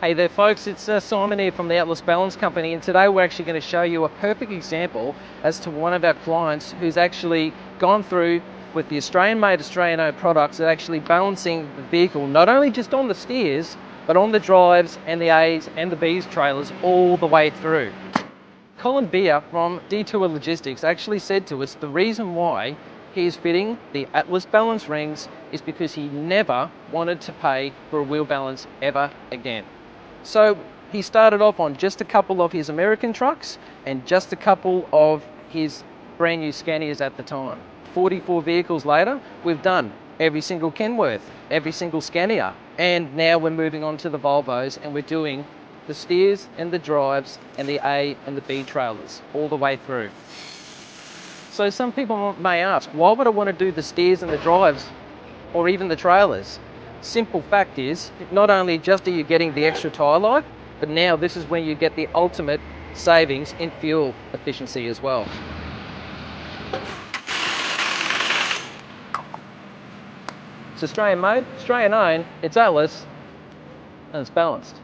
Hey there folks, it's Simon here from the Atlas Balance Company, and today we're actually going to show you a perfect example as to one of our clients who's actually gone through with the Australian-made, Australian-owned products and actually balancing the vehicle not only just on the steers but on the drives and the A's and the B's trailers all the way through. Colin Beer from Detour Logistics actually said to us the reason why he is fitting the Atlas balance rings is because he never wanted to pay for a wheel balance ever again. So he started off on just a couple of his American trucks and just a couple of his brand new Scanias at the time. 44 vehicles later, we've done every single Kenworth, every single Scania, and now we're moving on to the Volvos and we're doing the steers and the drives and the A and the B trailers all the way through. So some people may ask, why would I want to do the steers and the drives or even the trailers? Simple fact is, not only just are you getting the extra tyre life, but now this is when you get the ultimate savings in fuel efficiency as well. It's Australian made, Australian owned, it's Atlas, and it's balanced.